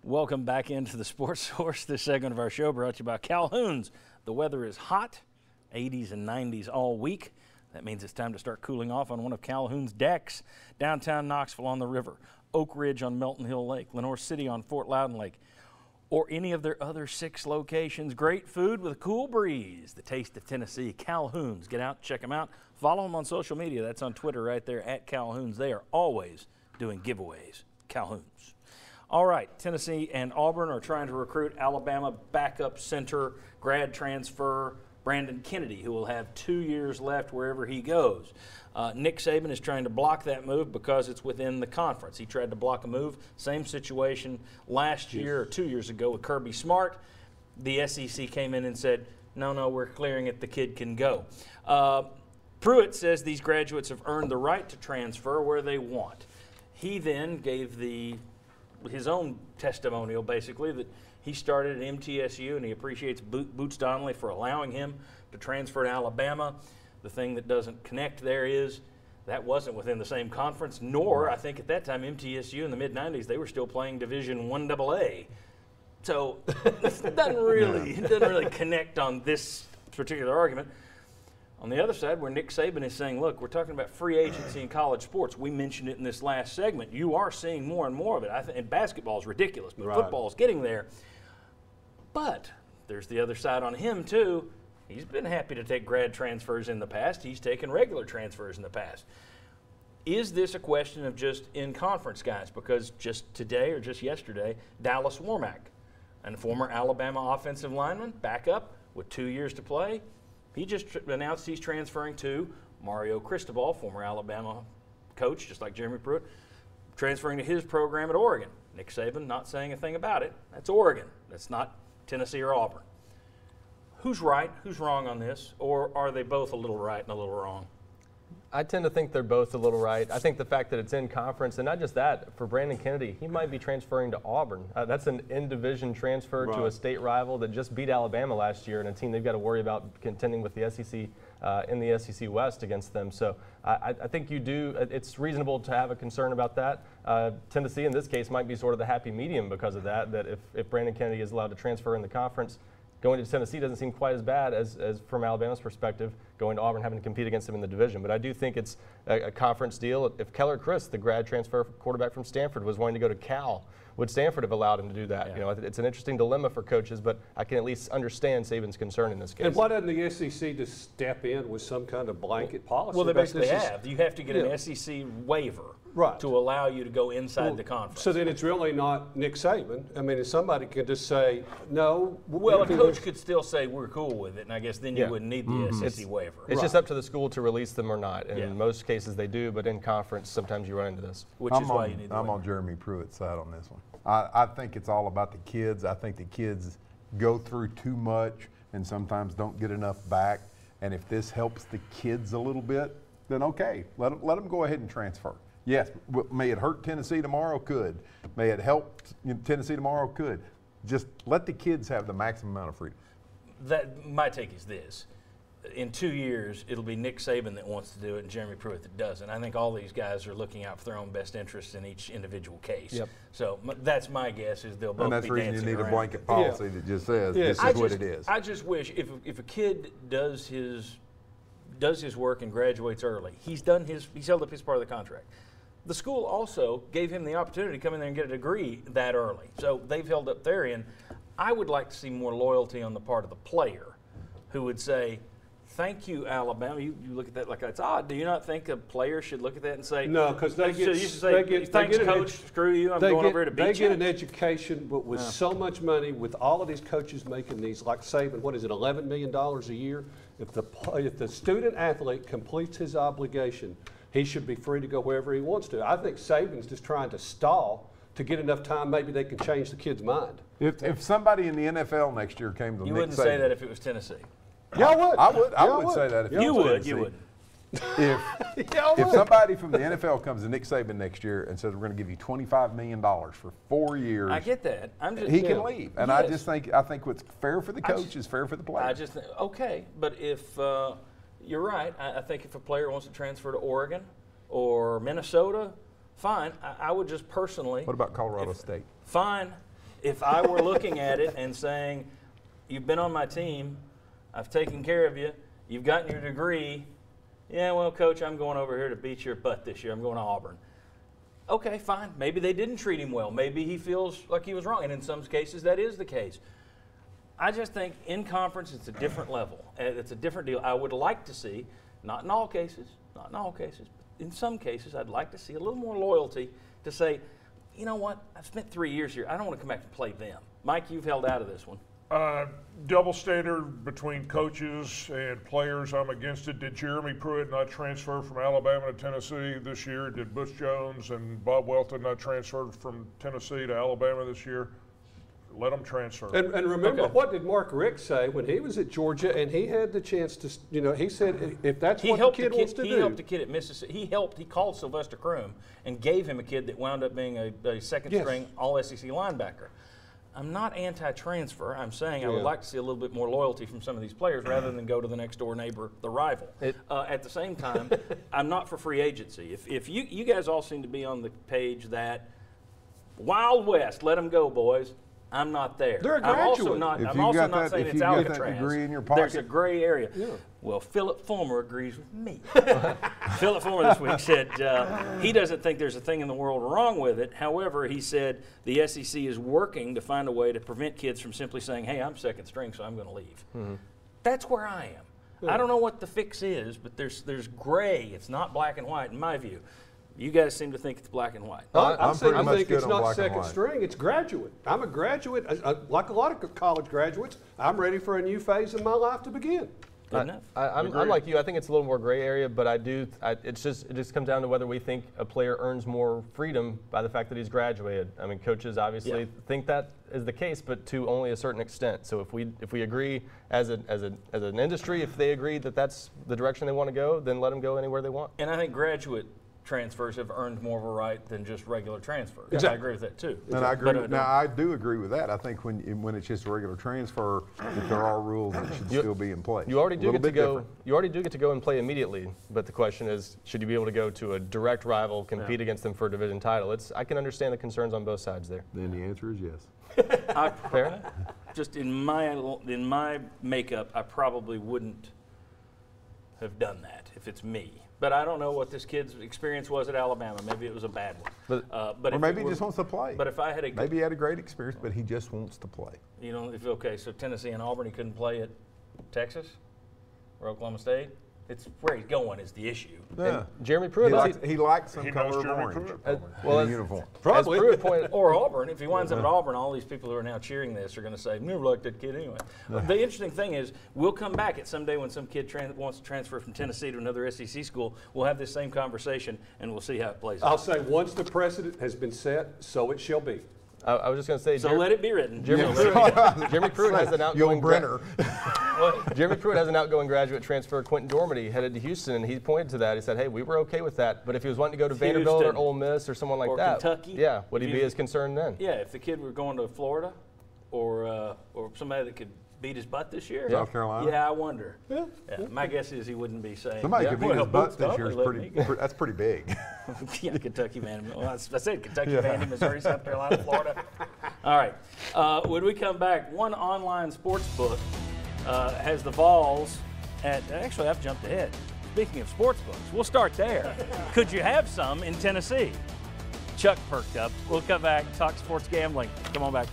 Welcome back into the Sports Source. This segment of our show brought to you by Calhoun's. The weather is hot, 80s and 90s all week. That means it's time to start cooling off on one of Calhoun's decks. Downtown Knoxville on the river, Oak Ridge on Melton Hill Lake, Lenoir City on Fort Loudon Lake, or any of their other 6 locations. Great food with a cool breeze. The Taste of Tennessee, Calhoun's. Get out, check them out. Follow them on social media. That's on Twitter right there, @Calhoun's. They are always doing giveaways. Calhoun's. All right, Tennessee and Auburn are trying to recruit Alabama backup center, grad transfer, Brandon Kennedy, who will have 2 years left wherever he goes. Nick Saban is trying to block that move because it's within the conference. He tried to block a move. Same situation last year or 2 years ago with Kirby Smart. The SEC came in and said, no, we're clearing it. The kid can go. Pruitt says these graduates have earned the right to transfer where they want. He then gave his own testimonial, basically, that he started at MTSU and he appreciates Boots Donnelly for allowing him to transfer to Alabama. The thing that doesn't connect there is that wasn't within the same conference, nor I think at that time MTSU in the mid-90s, they were still playing Division I AA. So it doesn't really connect on this particular argument. On the other side, where Nick Saban is saying, look, we're talking about free agency in college sports. We mentioned it in this last segment. You are seeing more and more of it. And basketball is ridiculous, but football is getting there. But there's the other side on him, too. He's been happy to take grad transfers in the past. He's taken regular transfers in the past. Is this a question of just in-conference guys? Because just today or just yesterday, Dallas Warmack, a former Alabama offensive lineman, backup with 2 years to play, he just announced he's transferring to Mario Cristobal, former Alabama coach, just like Jeremy Pruitt, transferring to his program at Oregon. Nick Saban not saying a thing about it. That's Oregon. That's not Tennessee or Auburn. Who's right? Who's wrong on this? Or are they both a little right and a little wrong? I tend to think they're both a little right. I think the fact that it's in conference, and not just that, for Brandon Kennedy, he might be transferring to Auburn. That's an in-division transfer to a state rival that just beat Alabama last year, and a team they've got to worry about contending with the SEC in the SEC West against them. So I think it's reasonable to have a concern about that. Tennessee, in this case, might be sort of the happy medium because of that, that if Brandon Kennedy is allowed to transfer in the conference, going to Tennessee doesn't seem quite as bad as from Alabama's perspective, going to Auburn, having to compete against them in the division. But I do think it's a conference deal. If Keller Chris, the grad transfer quarterback from Stanford, was wanting to go to Cal, would Stanford have allowed him to do that? Yeah. You know, it's an interesting dilemma for coaches, but I can at least understand Saban's concern in this case. And why doesn't the SEC just step in with some kind of blanket policy? Well, they basically have. You have to get an SEC waiver to allow you to go inside the conference. So then it's really not Nick Saban. I mean, if somebody could just say, no. Well, a coach could still say we're cool with it, and I guess then you wouldn't need the SEC waiver. It's just up to the school to release them or not. And in most cases they do, but in conference sometimes you run into this. Which is why you need the waiver. I'm on Jeremy Pruitt's side on this one. I think it's all about the kids. I think the kids go through too much and sometimes don't get enough back. And if this helps the kids a little bit, then okay, let them go ahead and transfer. Yes, may it hurt Tennessee tomorrow? Could. May it help Tennessee tomorrow? Could. Just let the kids have the maximum amount of freedom. My take is this. In 2 years, it'll be Nick Saban that wants to do it and Jeremy Pruitt that doesn't. I think all these guys are looking out for their own best interests in each individual case. Yep. So that's my guess is they'll both be dancing around. And that's the reason you need a blanket policy that just says this is what it is. I just wish if a kid does his work and graduates early, he's held up his part of the contract. The school also gave him the opportunity to come in there and get a degree that early. So they've held up their end. I would like to see more loyalty on the part of the player who would say, thank you, Alabama. You look at that like that's odd. Do you not think a player should look at that and say, no, because they get thanks, coach, screw you, I'm going over here to beat you? They get an education, but with so much money, with all of these coaches making these, like Saban, what is it, $11 million a year? If the student athlete completes his obligation, he should be free to go wherever he wants to. I think Saban's just trying to stall to get enough time. Maybe they can change the kid's mind. If somebody in the NFL next year came to Nick Saban. You wouldn't say that if it was Tennessee. Yeah, I would. I would say that if you would. You would. If somebody from the NFL comes to Nick Saban next year and says we're going to give you $25 million for 4 years, I get that. He can leave, and I think what's fair for the coach is fair for the player. I just think okay, but if you're right, I think if a player wants to transfer to Oregon or Minnesota, fine. I would just personally. What about Colorado State? Fine. if I were looking at it and saying, you've been on my team, I've taken care of you, you've gotten your degree, yeah, well, Coach, I'm going over here to beat your butt this year. I'm going to Auburn. Okay, fine. Maybe they didn't treat him well. Maybe he feels like he was wrong, and in some cases that is the case. I just think in conference it's a different level. It's a different deal. I would like to see, not in all cases, but in some cases I'd like to see a little more loyalty to say, you know what, I've spent 3 years here. I don't want to come back and play them. Mike, you've held out of this one. Double standard between coaches and players, I'm against it. Did Jeremy Pruitt not transfer from Alabama to Tennessee this year? Did Butch Jones and Bob Welton not transfer from Tennessee to Alabama this year? Let them transfer. And remember, what did Mark Richt say when he was at Georgia and he had the chance to, he said, if that's what the kid wants to do. He helped a kid at Mississippi. He called Sylvester Croom and gave him a kid that wound up being a second-string All-SEC linebacker. I'm not anti-transfer. I'm saying I would like to see a little bit more loyalty from some of these players rather than go to the next-door neighbor, the rival. At the same time, I'm not for free agency. If you guys all seem to be on the page that Wild West, let them go, boys. I'm not there. They're a graduate. I'm also not saying it's Alcatraz. That degree in your pocket, there's a gray area. Yeah. Well, Philip Fulmer agrees with me. Philip Fulmer this week said he doesn't think there's a thing in the world wrong with it. However, he said the SEC is working to find a way to prevent kids from simply saying, hey, I'm second string, so I'm going to leave. Mm-hmm. That's where I am. Yeah. I don't know what the fix is, but there's gray. It's not black and white in my view. You guys seem to think it's black and white. I think it's not second string, it's graduate. I'm a graduate, like a lot of college graduates. I'm ready for a new phase in my life to begin. Good enough. I'm like you. I think it's a little more gray area, but it just comes down to whether we think a player earns more freedom by the fact that he's graduated. I mean, coaches obviously think that is the case, but to only a certain extent. So if we agree as an industry, if they agree that that's the direction they want to go, then let them go anywhere they want. And I think graduate transfers have earned more of a right than just regular transfers. Exactly. I agree with that too. And I agree. Now I do agree with that. I think when it's just a regular transfer, if there are rules, it should still be in place. You already do get to go. You already do get to go and play immediately. But the question is, should you be able to go to a direct rival, compete against them for a division title? I can understand the concerns on both sides there. Then the answer is yes. Fair enough. Just in my makeup, I probably wouldn't have done that if it's me. But I don't know what this kid's experience was at Alabama. Maybe it was a bad one. Or maybe he just wants to play. But if I had maybe he had a great experience, but he just wants to play. You know, so Tennessee and Auburn, he couldn't play at Texas or Oklahoma State. It's where he's going is the issue. Yeah. And Jeremy Pruitt, he likes some color of orange in the uniform. Probably. Or Auburn. If he winds up at Auburn, all these people who are now cheering this are going to say, never liked that kid anyway. The interesting thing is, we'll come back at some day when some kid wants to transfer from Tennessee to another SEC school. We'll have this same conversation, and we'll see how it plays out. I'll say once the precedent has been set, so it shall be. I was just going to say. So let it be written. Jeremy Pruitt has an outgoing Jeremy Pruitt has an outgoing graduate transfer. Quentin Dormady headed to Houston, and he pointed to that. He said, "Hey, we were okay with that, but if he was wanting to go to Vanderbilt or Ole Miss or someone like that, Kentucky, would he be as concerned then?" Yeah, if the kid were going to Florida, or somebody that could beat his butt this year. South Carolina. Yeah, I wonder. Yeah. My guess is he wouldn't be saying. Somebody could beat his butt this year. That's pretty big. Yeah, Kentucky, Vanderbilt. Well, I said Kentucky, Vandy, Missouri, South Carolina, Florida. All right. When we come back, one online sports book has the Vols at. Actually, I've jumped ahead. Speaking of sports books, we'll start there. Could you have some in Tennessee? Chuck perked up. We'll come back, talk sports gambling. Come on back.